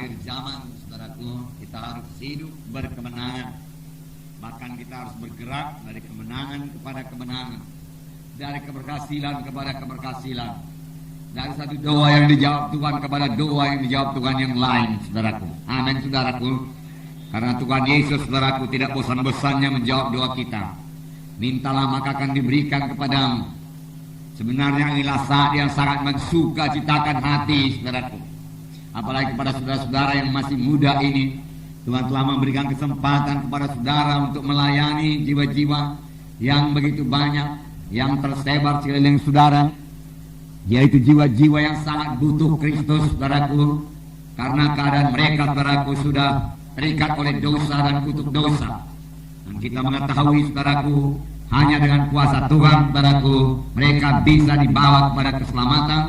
akhir zaman, saudaraku, kita harus hidup berkemenangan. Bahkan kita harus bergerak dari kemenangan kepada kemenangan, dari keberhasilan kepada keberhasilan, dari satu doa yang dijawab Tuhan kepada doa yang dijawab Tuhan yang lain, saudaraku. Amin, saudaraku. Karena Tuhan Yesus, saudaraku, tidak bosan-bosannya menjawab doa kita. Mintalah maka akan diberikan kepadamu. Sebenarnya inilah saat yang sangat mensukacitakan hati, saudaraku. Apalagi kepada saudara-saudara yang masih muda ini, Tuhan telah memberikan kesempatan kepada saudara untuk melayani jiwa-jiwa yang begitu banyak, yang tersebar sekeliling saudara, yaitu jiwa-jiwa yang sangat butuh Kristus, saudaraku. Karena keadaan mereka, saudaraku, sudah terikat oleh dosa dan kutuk dosa. Dan kita mengetahui, saudaraku, hanya dengan kuasa Tuhan, saudaraku, mereka bisa dibawa kepada keselamatan,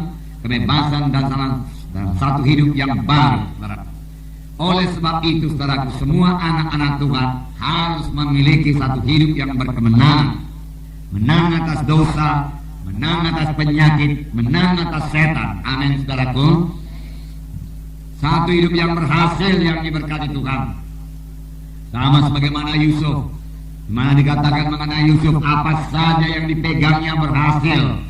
kebebasan, dan satu hidup yang baru, saudaraku. Oleh sebab itu, saudaraku, semua anak-anak Tuhan harus memiliki satu hidup yang berkemenangan. Menang atas dosa, menang atas penyakit, menang atas setan. Amin, saudaraku. Satu hidup yang berhasil, yang diberkati Tuhan. Sama sebagaimana Yusuf, di mana dikatakan mengenai Yusuf, apa saja yang dipegangnya berhasil.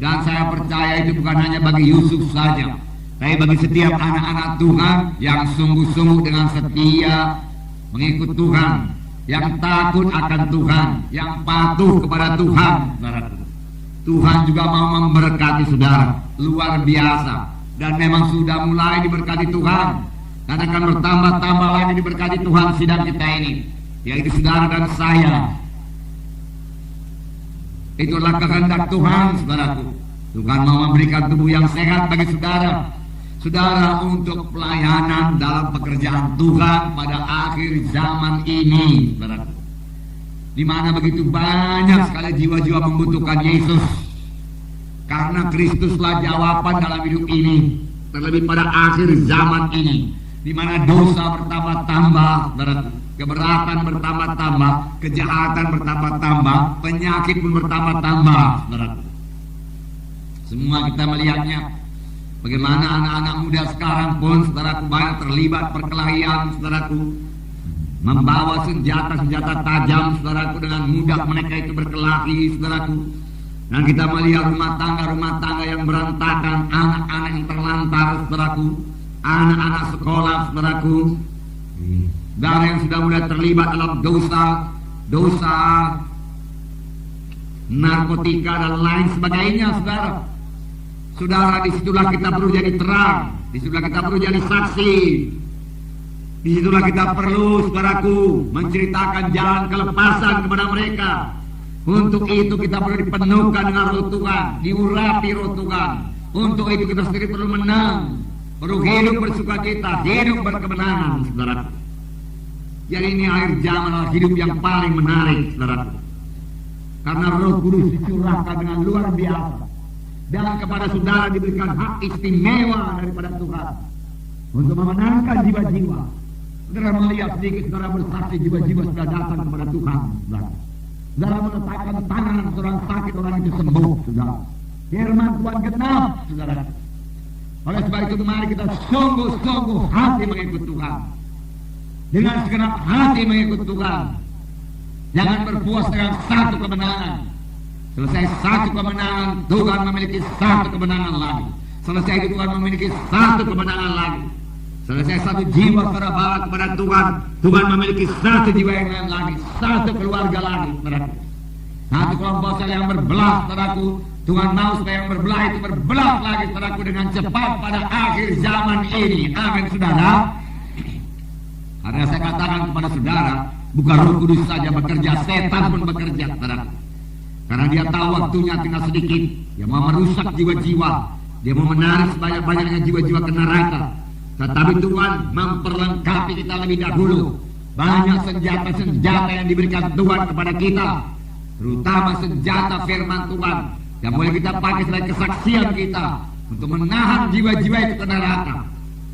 Dan saya percaya itu bukan hanya bagi Yusuf saja, tapi bagi setiap anak-anak Tuhan yang sungguh-sungguh dengan setia mengikut Tuhan, yang takut akan Tuhan, yang patuh kepada Tuhan. Tuhan juga mau memberkati saudara luar biasa. Dan memang sudah mulai diberkati Tuhan, dan akan bertambah-tambah lagi diberkati Tuhan sidang kita ini, yaitu saudara dan saya. Itulah kehendak Tuhan, saudaraku. Tuhan mau memberikan tubuh yang sehat bagi saudara, saudara, untuk pelayanan dalam pekerjaan Tuhan pada akhir zaman ini, saudaraku. Di mana begitu banyak sekali jiwa-jiwa membutuhkan Yesus. Karena Kristuslah jawaban dalam hidup ini, terlebih pada akhir zaman ini, di mana dosa bertambah-tambah, keberatan bertambah-tambah, kejahatan bertambah-tambah, penyakit pun bertambah-tambah. Semua kita melihatnya, bagaimana anak-anak muda sekarang pun, saudaraku, banyak terlibat perkelahian, saudaraku, membawa senjata-senjata tajam, saudaraku, dengan mudah mereka itu berkelahi, saudaraku. Dan kita melihat rumah tangga yang berantakan, anak-anak yang terlantar, saudaraku, anak-anak sekolah, saudaraku, dan yang sudah mulai terlibat dalam dosa narkotika dan lain sebagainya, saudara. Saudara, disitulah kita perlu jadi terang, disitulah kita perlu jadi saksi, disitulah kita perlu, saudaraku, menceritakan jalan kelepasan kepada mereka. Untuk itu kita perlu dipenuhkan dengan roh Tuhan, diurapi roh Tuhan. Untuk itu kita sendiri perlu menang, perlu hidup bersukacita, hidup berkemenangan, saudaraku. Jadi ini akhir zaman adalah hidup yang paling menarik, saudaraku. Karena Roh Kudus dicurahkan dengan luar biasa, dan kepada saudara diberikan hak istimewa daripada Tuhan untuk memenangkan jiwa-jiwa. Saudara melihat sedikit, saudara bersaksi, jiwa-jiwa sudah datang kepada Tuhan, saudara. Saudara meletakkan tangan orang sakit, orang itu sembuh, saudara. Firman Tuhan genap, saudara. Oleh sebab itu mari kita sungguh-sungguh hati mengikut Tuhan. Dengan segenap hati mengikut Tuhan. Jangan berpuas dengan satu kemenangan. Selesai satu kemenangan, Tuhan memiliki satu kemenangan lagi. Selesai itu Tuhan memiliki satu kemenangan lagi. Selesai satu jiwa saudara bawa kepada Tuhan, Tuhan memiliki satu jiwa yang lain lagi, satu keluarga lagi, saudaraku. Satu kelompok yang berbelah, saudaraku. Tuhan mau supaya yang berbelah itu berbelah lagi, saudaraku, dengan cepat pada akhir zaman ini. Amin, saudara. Karena saya katakan kepada saudara, bukan Roh Kudus saja bekerja, setan pun bekerja, saudaraku. Karena dia tahu waktunya tinggal sedikit, dia mau merusak jiwa-jiwa, dia mau menarik sebanyak-banyaknya jiwa-jiwa ke neraka. Tetapi Tuhan memperlengkapi kita lebih dahulu. Banyak senjata-senjata yang diberikan Tuhan kepada kita, terutama senjata firman Tuhan, yang boleh kita pakai sebagai kesaksian kita untuk menahan jiwa-jiwa itu ke neraka,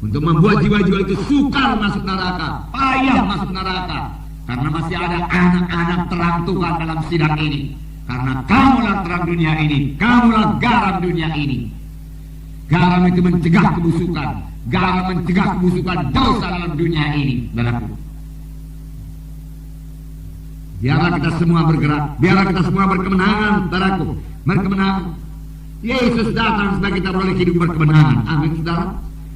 untuk membuat jiwa-jiwa itu sukar masuk neraka, payah masuk neraka. Karena masih ada anak-anak terang Tuhan dalam sidang ini. Karena kamulah terang dunia ini, kamulah garam dunia ini. Garam itu mencegah kebusukan. Garam mencegah kebusukan dosa dalam dunia ini, saudaraku. Biarlah kita semua bergerak, biarlah kita semua berkemenangan, saudaraku. Berkemenangan. Yesus datang supaya kita beroleh hidup berkemenangan. Amin, saudara.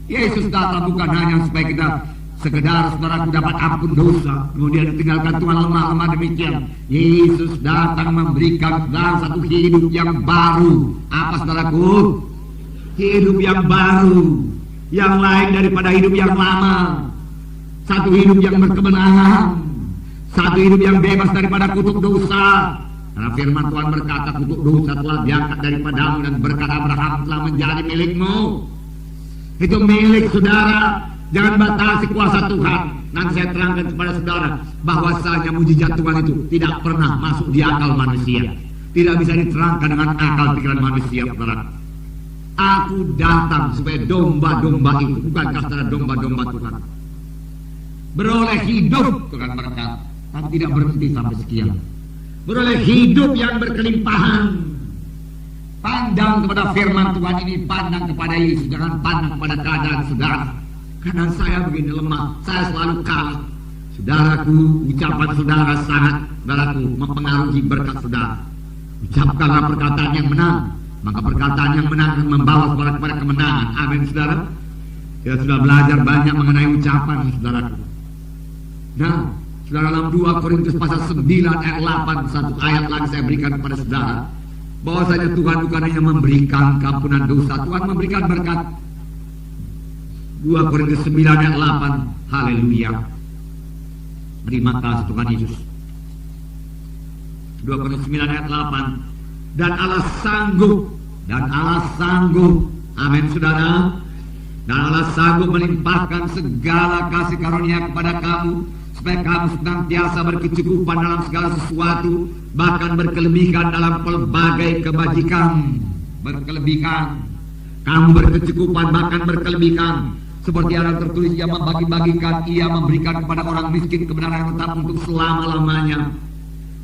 Yesus datang bukan hanya supaya kita sekedar, saudaraku, dapat ampun dosa, kemudian ditinggalkan Tuhan lemah-lemah demikian. Yesus datang memberikan saudara satu hidup yang baru. Apa, saudaraku? Hidup yang baru, yang lain daripada hidup yang lama. Satu hidup yang berkemenangan, satu hidup yang bebas daripada kutuk dosa. Karena firman Tuhan berkata, kutuk dosa telah diangkat daripadamu dan berkat Abraham telah menjadi milikmu. Itu milik saudara. Jangan batasi kuasa Tuhan. Nanti saya terangkan kepada saudara bahwasanya mujizat Tuhan itu tidak pernah masuk di akal manusia, tidak bisa diterangkan dengan akal pikiran manusia, saudara. Aku datang supaya domba-domba itu, bukankah saudara domba-domba Tuhan, beroleh hidup, Tuhan berkata, tapi tidak berhenti sampai sekian. Beroleh hidup yang berkelimpahan. Pandang kepada firman Tuhan ini, pandang kepada Yesus, jangan pandang kepada keadaan saudara. Karena saya begini lemah, saya selalu kalah. Saudaraku, ucapan saudara sangat, saudaraku, mempengaruhi berkat saudara. Ucapkanlah perkataan yang menang, maka perkataan yang menang akan membawa saudara kepada kemenangan. Amin, saudara. Kita sudah belajar banyak mengenai ucapan, saudaraku. Nah, saudara, dalam 2 Korintus pasal 9 ayat 8, satu ayat lagi saya berikan kepada saudara, bahwasanya Tuhan bukan hanya memberikan keampunan dosa, Tuhan memberikan berkat. 2 Korintus 9 ayat 8. Haleluya. Terima kasih Tuhan Yesus. 2 Korintus 9 ayat 8. Dan Allah sanggup, amin saudara, dan Allah sanggup melimpahkan segala kasih karunia kepada kamu, supaya kamu senantiasa berkecukupan dalam segala sesuatu, bahkan berkelebihan dalam pelbagai kebajikan. Berkelebihan. Kamu berkecukupan bahkan berkelebihan. Seperti yang tertulis, ia membagi-bagikan, ia memberikan kepada orang miskin kebenaran yang tetap untuk selama-lamanya.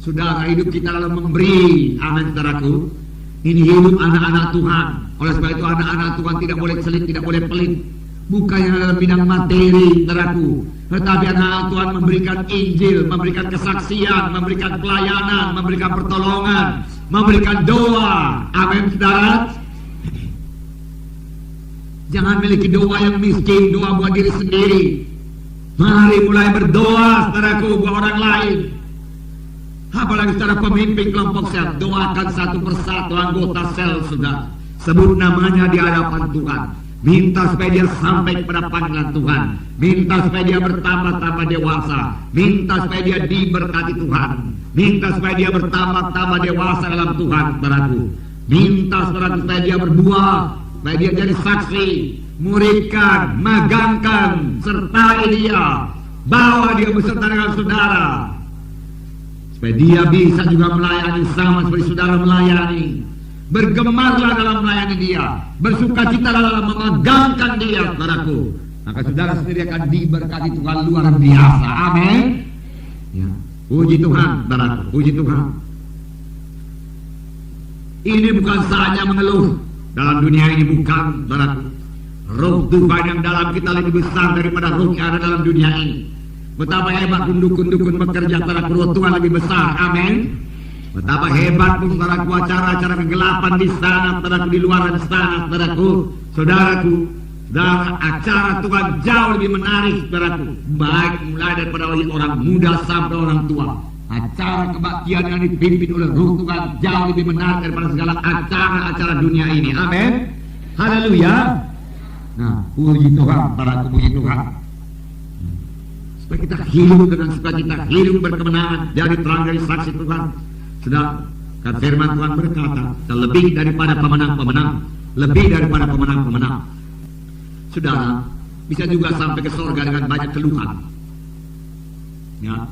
Saudara, hidup kita dalam memberi. Amin, saudaraku. Ini hidup anak-anak Tuhan. Oleh sebab itu anak-anak Tuhan tidak boleh selit, tidak boleh pelit. Bukannya dalam bidang materi, saudaraku, tetapi anak Tuhan memberikan Injil, memberikan kesaksian, memberikan pelayanan, memberikan pertolongan, memberikan doa. Amin, saudara. Jangan miliki doa yang miskin, doa buat diri sendiri. Mari mulai berdoa, saudaraku, buat orang lain. Apalagi secara pemimpin kelompok sel, doakan satu persatu anggota sel, saudara. Sebut namanya di hadapan Tuhan. Minta supaya dia sampai kepada panggilan Tuhan. Minta supaya dia bertambah-tambah dewasa. Minta supaya dia diberkati Tuhan. Minta supaya dia bertambah-tambah dewasa dalam Tuhan, saudaraku. Minta saudaraku supaya dia berbuah, supaya dia jadi saksi, muridkan, magangkan, sertai dia, bawa dia beserta dengan saudara, supaya dia bisa juga melayani sama seperti saudara melayani. Bergemarlah dalam melayani dia, bersukacita dalam memegangkan dia, saudaraku. Maka saudara sendiri akan diberkati Tuhan luar biasa. Amin. Ya. Puji Tuhan, saudaraku, puji Tuhan. Ini bukan saja mengeluh dalam dunia ini, bukan, saudaraku. Roh Tuhan yang dalam kita lebih besar daripada roh yang ada dalam dunia ini. Betapa hebat dukun-dukun bekerja, saudaraku, roh Tuhan lebih besar. Amin. Betapa hebat pun, saudaraku, acara-acara kegelapan di sana, saudaraku, di luar sana, saudaraku, saudaraku. Dan acara Tuhan jauh lebih menarik, saudaraku. Baik mulai daripada orang muda sampai orang tua. Acara kebaktian yang dipimpin oleh Roh Tuhan jauh lebih menarik daripada segala acara-acara dunia ini. Amin. Haleluya. Nah, puji Tuhan, saudaraku, puji Tuhan. Supaya kita hidup dengan sukacita, hidup berkemenangan, jadi terang dari saksi Tuhan. Sudah, kan firman Tuhan berkata, lebih daripada pemenang-pemenang, lebih daripada pemenang-pemenang. Saudara, bisa juga sampai ke surga dengan banyak keluhan. Ya.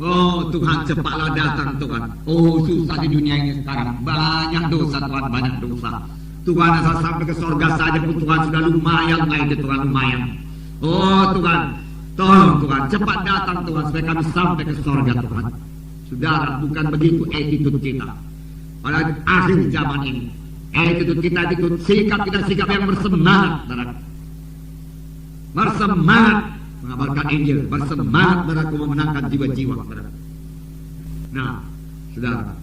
Oh Tuhan, cepatlah datang Tuhan. Oh susah di dunia ini sekarang, banyak dosa Tuhan, banyak dosa. Tuhan asal sampai ke surga saja pun Tuhan sudah lumayan, itu Tuhan lumayan. Oh Tuhan, tolong Tuhan, cepat datang Tuhan supaya kami sampai ke surga Tuhan. Saudara, bukan begitu attitude kita pada akhir zaman ini. Itu kita ikut sikap yang bersemangat, saudara. Bersemangat mengabarkan Injil, bersemangat saudaraku memenangkan jiwa-jiwa, saudara. Nah, saudara,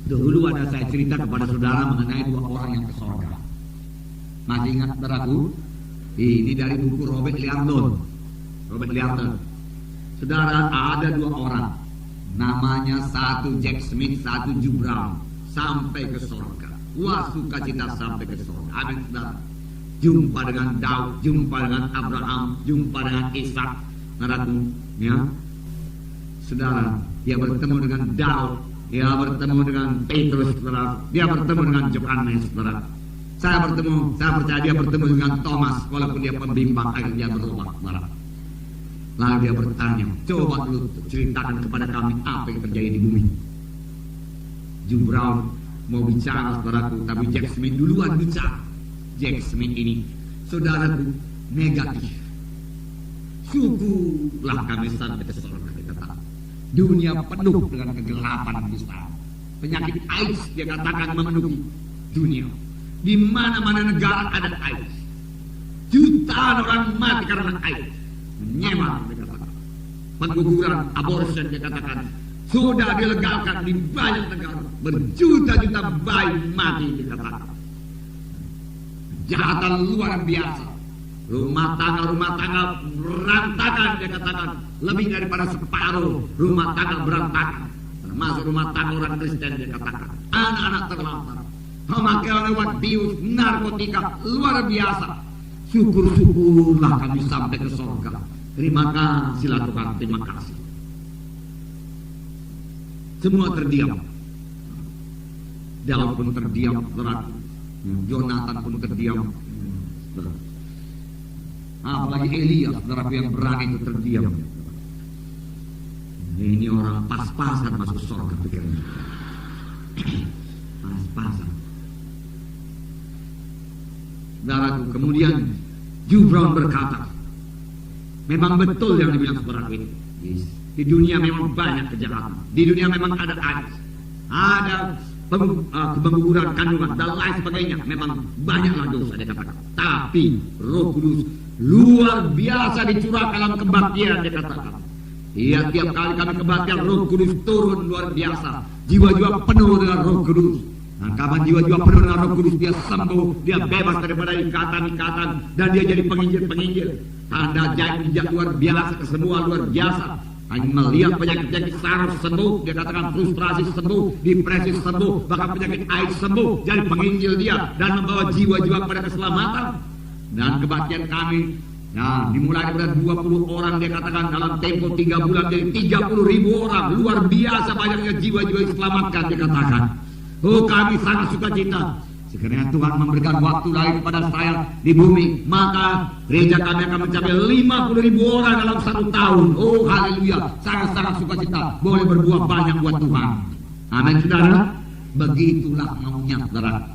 dahulu ada saya cerita kepada saudara mengenai 2 orang yang ke sorga. Masih ingat saudaraku? Ini dari buku Robert Liardon. Saudara, ada 2 orang. Namanya satu Jack Smith, satu Hugh Brown, sampai ke sorga. Wah, sukacita sampai ke sorga. Amin, saudara. Jumpa dengan Daud, jumpa dengan Abraham, jumpa dengan Ishak, saudaraku, ya. Saudara, dia bertemu dengan Daud, dia bertemu dengan Petrus, saudara. Dia bertemu dengan Yohanes, saudara. Saya percaya dia bertemu dengan Thomas, walaupun dia pembimbang, akhirnya dia berubah, saudara. Lalu dia bertanya, coba lu ceritakan kepada kami apa yang terjadi di bumi. Hugh Brown mau bicara, saudaraku, tapi Jack Smith duluan bicara. Jack Smith ini, saudaraku, negatif. Syukurlah kami sampai ke surga, dia kata. Dunia penuh dengan kegelapan besar. Penyakit AIDS, dia katakan, memenuhi dunia. Di mana-mana negara ada AIDS. Jutaan orang mati karena AIDS. Menyemar, dia katakan. Pengguguran, abortion, dia katakan, sudah dilegalkan di banyak negara. Berjuta-juta bayi mati, dia katakan. Kejahatan luar biasa. Rumah tangga berantakan, dia katakan. Lebih daripada separuh rumah tangga berantakan. Termasuk rumah tangga orang Kristen, dia katakan. Anak-anak terlantar, pemakaian lewat bius, narkotika, luar biasa. Syukur-syukurlah kami sampai ke surga. Terima kasih lah Tuhan, terima kasih. Semua terdiam. Daud pun terdiam, saudara. Jonathan pun terdiam. Apalagi Elias, saudara, yang berani itu terdiam. Ini orang pas-pasan masuk surga, pikirnya. Pas-pasan. Saudaraku, kemudian Hugh Brown berkata, memang betul yang dibilang saudara ini. Di dunia memang banyak kejahatan. Di dunia memang ada AIDS, ada pengguguran kandungan dan lain sebagainya. Memang banyaklah dosa, dia katakan. Tapi Roh Kudus luar biasa dicurahkan dalam kebaktian, dia katakan. Iya, tiap kali kami kebaktian, Roh Kudus turun luar biasa. Jiwa-jiwa penuh dengan Roh Kudus. Nah, kapan jiwa-jiwa penuh dengan Roh Kudus, dia sembuh, dia bebas daripada ikatan-ikatan, dan dia jadi penginjil-penginjil. Tanda jajak luar biasa, kesembuhan luar biasa. Kami melihat penyakit-penyakit saraf sembuh, dia katakan frustrasi sembuh, depresi sembuh, bahkan penyakit AIDS sembuh. Jadi penginjil dia dan membawa jiwa-jiwa kepada keselamatan. Dan kebaktian kami, nah, dimulai dari 20 orang, dia katakan dalam tempo 3 bulan jadi 30.000 orang. Luar biasa banyaknya jiwa-jiwa diselamatkan, dia katakan. Oh, kami sangat sukacita. Sekiranya Tuhan memberikan waktu lain kepada saya di bumi, maka gereja kami akan mencapai 50.000 orang dalam 1 tahun. Oh, haleluya, sangat-sangat sukacita, boleh berbuah banyak buat Tuhan. Amin, saudara. Begitulah maunya, saudara.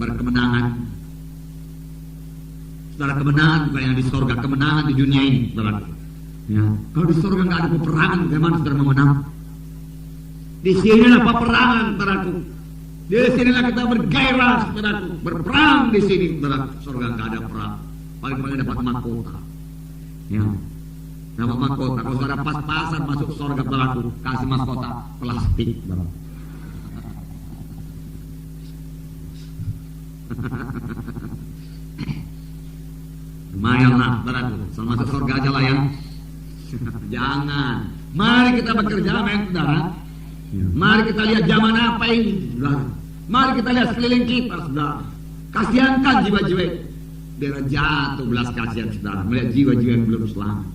Berkemenangan. Saudara, kemenangan bukan yang di surga, kemenangan di dunia ini, saudara. Ya. Kalau di surga nggak ada peperangan, bagaimana saudara mau menang? Di sinilah peperangan, saudaraku. Di sinilah kita bergairah, saudaraku, berperang di sini, saudara. Surga nggak ada perang, paling-paling dapat mahkota. Ya, dapat mahkota. Kalau saudara pas-pasan masuk surga, saudaraku, kasih mahkota plastik, saudara. Lumayanlah, saudaraku, sama masuk surga aja lah ya. Jangan. Mari kita bekerja, men, saudara. Mari kita lihat zaman apa ini, saudara. Mari kita lihat sekeliling kita, saudara. Kasihankan jiwa-jiwa. Dia jatuh belas kasihan, saudara, melihat jiwa-jiwa yang belum selamat.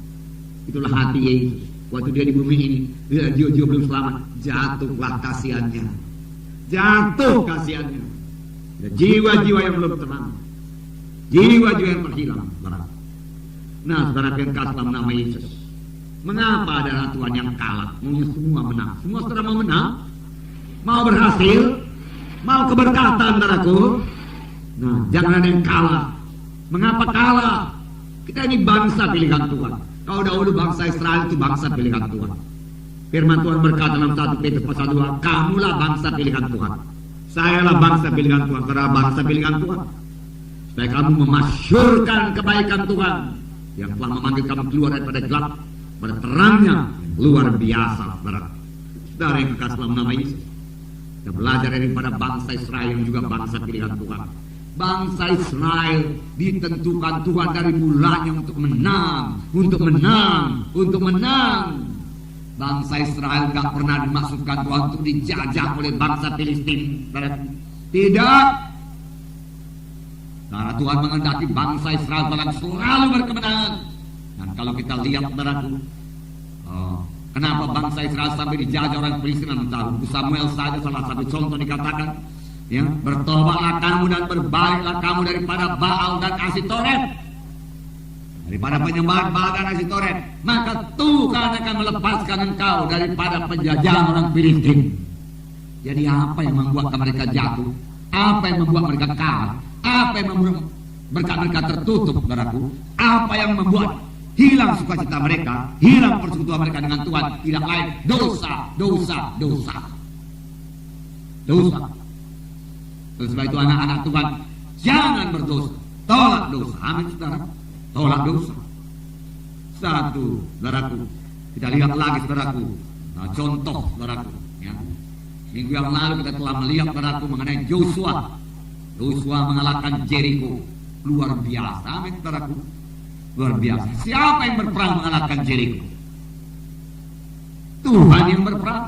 Itulah hati Yesus. Waktu dia di bumi ini, dia jiwa-jiwa belum selamat, jatuhlah kasihannya. Jatuh kasihannya. Jiwa-jiwa yang belum selamat, jiwa-jiwa yang terhilang, saudara. Nah, saudara, yang kasih dalam nama Yesus. Mengapa ada Tuhan yang kalah? Maunya semua menang. Semua saudara mau menang? Mau berhasil? Mau keberkatan, saudaraku? Nah, jangan ada yang kalah. Mengapa kalah? Kita ini bangsa pilihan Tuhan. Kalau dahulu bangsa Israel itu bangsa pilihan Tuhan. Firman Tuhan berkata dalam 1 Petrus pasal 2, kamulah bangsa pilihan Tuhan. Sayalah bangsa pilihan Tuhan, karena bangsa pilihan Tuhan. Supaya kamu memasyurkan kebaikan Tuhan yang telah memanggil kamu keluar daripada gelap pada terangnya luar biasa. Saudara yang kekasih dalam nama Yesus, kita belajar daripada bangsa Israel yang juga bangsa pilihan Tuhan. Bangsa Israel ditentukan Tuhan dari mulanya untuk menang, untuk menang, untuk menang. Bangsa Israel gak pernah dimaksudkan Tuhan untuk dijajah oleh bangsa Filistin. Tidak. Karena Tuhan menghendaki bangsa Israel selalu berkemenangan. Dan kalau kita lihat, saudaraku, kenapa bangsa Israel sampai dijajah orang Filistin? Buku Samuel saja salah satu contoh dikatakan, ya, bertobatlah kamu dan berbaliklah kamu daripada Baal dan Asitoret, daripada penyembahan Baal dan Asitoret, maka Tuhan akan melepaskan engkau daripada penjajahan orang Filistin. Jadi apa yang membuat mereka jatuh? Apa yang membuat mereka kalah? Apa yang membuat mereka tertutup, saudaraku? Apa yang membuat hilang sukacita mereka, hilang persekutuan mereka dengan Tuhan? Tidak lain dosa, dosa, dosa, dosa. Oleh sebab itu anak-anak Tuhan, jangan berdosa, tolak dosa. Amin, saudara. Tolak dosa. Satu, saudaraku, kita lihat lagi, saudaraku, contoh, saudaraku, ya. Minggu yang lalu kita telah melihat, saudaraku, mengenai Joshua. Joshua mengalahkan Jericho. Luar biasa, amin, saudaraku. Luar biasa. Siapa yang berperang mengalahkan Jericho? Tuhan yang berperang.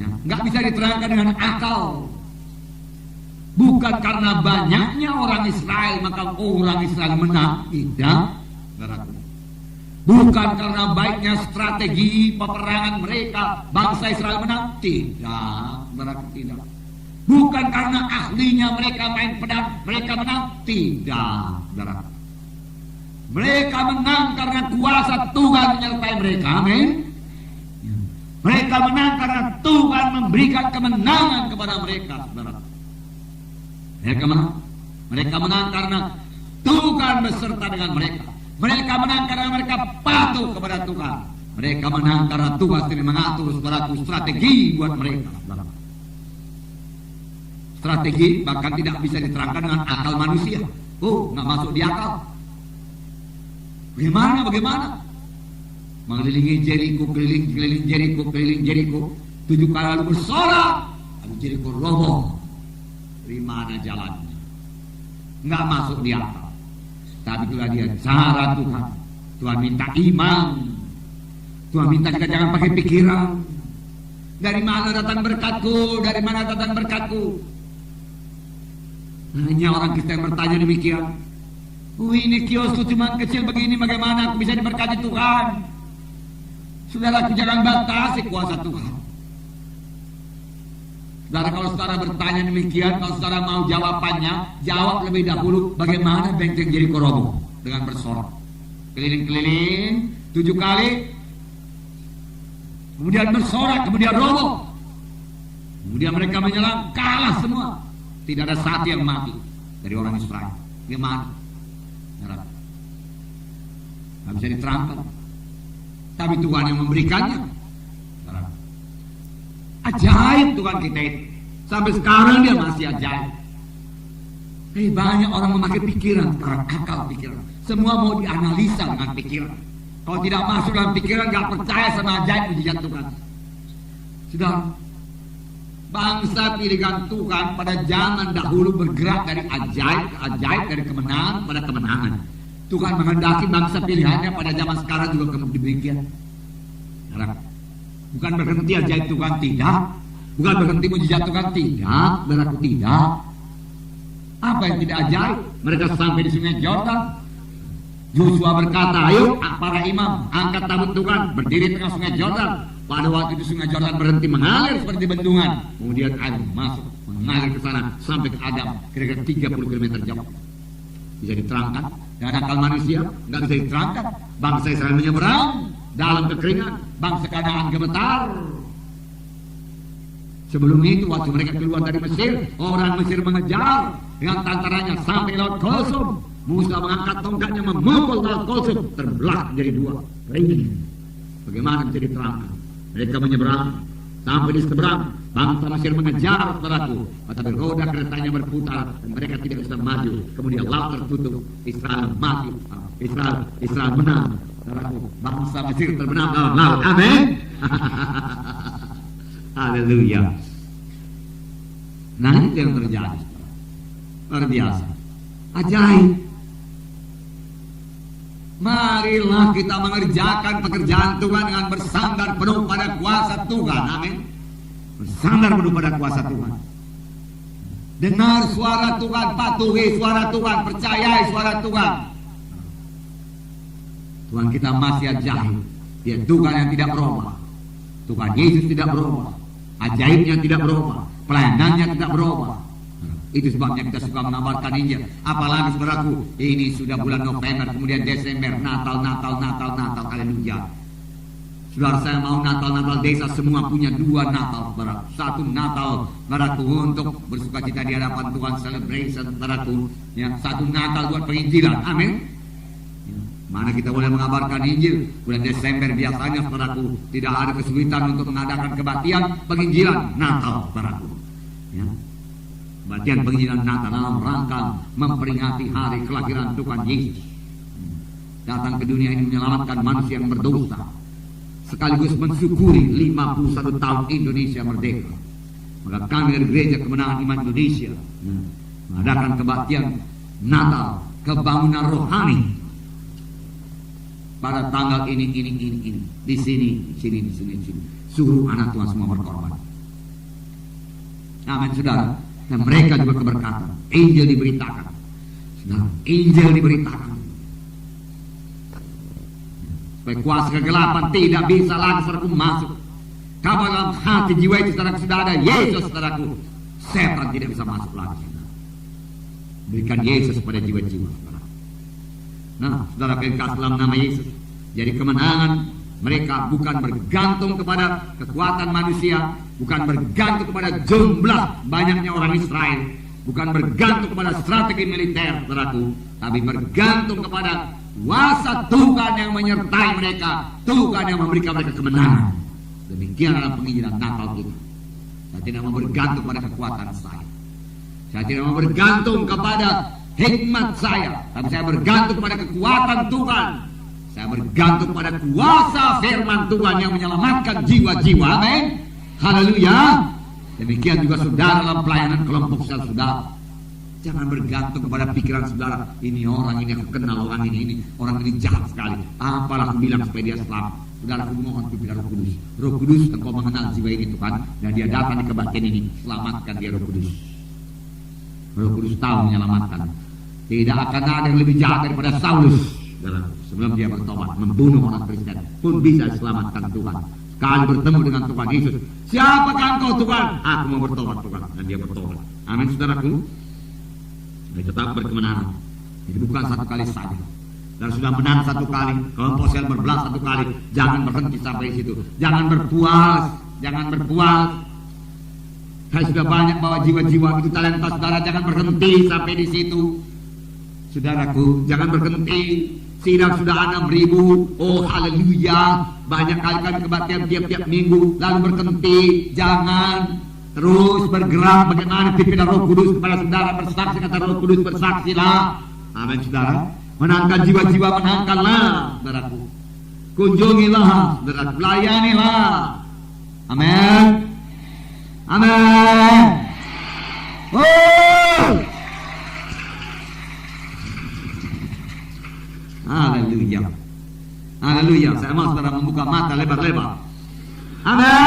Ya, nggak bisa diterangkan dengan akal. Bukan karena banyaknya orang Israel maka orang Israel menang. Tidak, saudaraku. Bukan karena baiknya strategi peperangan mereka bangsa Israel menang. Tidak, saudaraku, tidak. Bukan karena ahlinya mereka main pedang mereka menang. Tidak, saudaraku. Mereka menang karena kuasa Tuhan menyertai mereka. Amin. Mereka menang karena Tuhan memberikan kemenangan kepada mereka, saudaraku. Mereka menang karena Tuhan beserta dengan mereka. Mereka menang karena mereka patuh kepada Tuhan. Mereka menang karena Tuhan sendiri mengatur strategi buat mereka. Strategi bahkan tidak bisa diterangkan dengan akal manusia. Nggak masuk di akal. Bagaimana? Mengelilingi Jericho, keliling Jericho, 7 kali lalu bersorak, lalu Jericho roboh. Dari mana jalannya? Nggak masuk di akal. Tapi itulah dia cara Tuhan. Tuhan minta iman. Tuhan minta kita jangan pakai pikiran. Dari mana datang berkatku? Dari mana datang berkatku? Hanya orang Kristen bertanya demikian. Ini kiosku cuma kecil begini, bagaimana aku bisa diberkati Tuhan? Saudaraku, jangan batasi kuasa Tuhan. Saudara, kalau saudara bertanya demikian, kalau saudara mau jawabannya, jawab lebih dahulu bagaimana benteng Jericho roboh dengan bersorak. Keliling-keliling 7 kali, kemudian bersorak, kemudian roboh. Kemudian mereka menyerang, kalah semua. Tidak ada satu yang mati dari orang Israel. Gimana? Tidak bisa diterangkan. Tapi Tuhan yang memberikannya. Ajaib Tuhan kita itu. Sampai sekarang dia masih ajaib. Banyak orang memakai pikiran, akal pikiran. Semua mau dianalisa dengan pikiran. Kalau tidak masuk dalam pikiran, gak percaya sama ajaib mujizat Tuhan. Sudah, bangsa pilihan Tuhan pada zaman dahulu bergerak dari ajaib ke ajaib, dari kemenangan pada kemenangan. Tuhan menghendaki bangsa pilihannya pada zaman sekarang juga demikian. Bukan berhenti ajaib Tuhan, tidak. Bukan berhenti mujizat Tuhan, tidak. Saudaraku, tidak. Apa yang tidak ajaib? Mereka sampai di sungai Yordan. Joshua berkata, ayo para imam angkat tabut Tuhan, berdiri tengah sungai Yordan. Pada waktu itu sungai Yordan berhenti mengalir seperti bendungan. Kemudian air masuk, mengalir ke sana sampai ke Adam, kira-kira 30 km jauh. Bisa diterangkan? Dan akal manusia nggak bisa diterangkan. Bangsa Israel menyeberang dalam kekeringan, bangsa Kanaan gemetar. Sebelum itu waktu mereka keluar dari Mesir, orang Mesir mengejar dengan tantaranya sampai laut Kulsum. Musa mengangkat tongkatnya memukul laut Kulsum, terbelah menjadi 2. Bagaimana bisa diterangkan? Mereka menyeberang sampai di seberang, Bangsa Mesir mengejar, saudaraku, tetapi roda keretanya berputar dan mereka tidak bisa maju. Kemudian laut tertutup, Israel mati, Israel menang. Saudaraku, bangsa Mesir terbenam dalam laut. Amin. Haleluya. Nah, itu yang terjadi. Luar biasa. Ajaib. Marilah kita mengerjakan pekerjaan Tuhan dengan bersandar penuh pada kuasa Tuhan. Amin. Bersandar penuh pada kuasa Tuhan. Dengar suara Tuhan, patuhi suara Tuhan, percayai suara Tuhan. Tuhan kita masih ajaib. Dia Tuhan yang tidak berubah. Tuhan Yesus tidak berubah. Ajaibnya tidak berubah. Pelayanannya tidak berubah. Itu sebabnya kita suka mengabarkan Injil. Apalagi saudaraku, ini sudah bulan November, kemudian Desember, Natal. Haleluya. Saudara, saya mau Natal desa semua punya 2 Natal, saudara. Satu Natal, saudaraku, untuk bersuka cita di hadapan Tuhan, celebration, saudaraku. Ya, satu Natal buat penginjilan. Amin. Ya, mana kita boleh mengabarkan Injil? Bulan Desember biasanya, saudaraku, tidak ada kesulitan untuk mengadakan kebaktian penginjilan Natal, saudaraku. Ya. Bagian penginjilan Natal dalam rangka memperingati hari kelahiran Tuhan Yesus. Datang ke dunia ini menyelamatkan manusia yang berdosa, sekaligus mensyukuri 51 tahun Indonesia merdeka. Maka kami dari Gereja Kemenangan Iman Indonesia mengadakan kebaktian Natal, kebangunan rohani pada tanggal ini. Di sini. Suruh anak Tuhan semua berkorban. Amin, saudara. Dan mereka juga keberkatan. Injil diberitakan. Saudara, Injil diberitakan. Supaya kuasa kegelapan tidak bisa lagi, saudaraku, masuk. Kalau dalam hati jiwa itu, saudaraku, sudah ada Yesus, saudaraku, setan tidak bisa masuk lagi. Berikan Yesus pada jiwa-jiwa, saudara. Nah, saudara, kekasih dalam nama Yesus. Jadi kemenangan mereka bukan bergantung kepada kekuatan manusia, bukan bergantung kepada jumlah banyaknya orang Israel, bukan bergantung kepada strategi militer, saudaraku, tapi bergantung kepada kuasa Tuhan yang menyertai mereka, Tuhan yang memberikan mereka kemenangan. Demikian dalam penginjilan Natal kita. Saya tidak mau bergantung pada kekuatan saya tidak mau bergantung kepada hikmat saya, tapi saya bergantung pada kekuatan Tuhan. Saya bergantung pada kuasa firman Tuhan yang menyelamatkan jiwa-jiwa. Amin. Haleluya. Demikian juga saudara dalam pelayanan kelompok sel saudara. Jangan bergantung kepada pikiran saudara. Ini orang ini aku kenal, orang ini orang ini jahat sekali. Apalah aku bilang supaya dia selamat. Saudara, aku mohon pikiran Roh Kudus. Roh Kudus, engkau mengenal jiwa ini Tuhan, dan dia datang di kebaktian ini. Selamatkan dia, Roh Kudus. Roh Kudus tahu menyelamatkan. Tidak akan ada yang lebih jahat daripada Saulus. Sebelum dia bertobat, membunuh orang Kristen pun bisa diselamatkan Tuhan. Sekali bertemu dengan Tuhan Yesus, siapakah engkau Tuhan? Aku mau bertobat Tuhan, dan dia bertobat. Amin, saudaraku. Dia tetap berkemenangan. Jadi bukan satu kali saja. Dan sudah menang satu kali, kelompok sel berbelas satu kali. Jangan berhenti sampai di situ. Jangan berpuas. Saya sudah banyak bawa jiwa-jiwa itu talenta saudara. Jangan berhenti sampai di situ. Saudaraku, jangan berhenti. Sidang sudah 6.000. Oh haleluya. Banyak kali kami kebaktian tiap-tiap minggu, lalu berhenti. Jangan, terus bergerak. Bagaimana pimpin Roh Kudus kepada saudara bersaksi, kata Roh Kudus, bersaksilah. Amin, saudara. Menangkan jiwa-jiwa, menangkanlah, saudaraku. Kunjungilah, saudaraku. Layanilah. Amin. Amin. Oh. Haleluya. Haleluya. Saya mau saudara membuka mata lebar-lebar. Amin.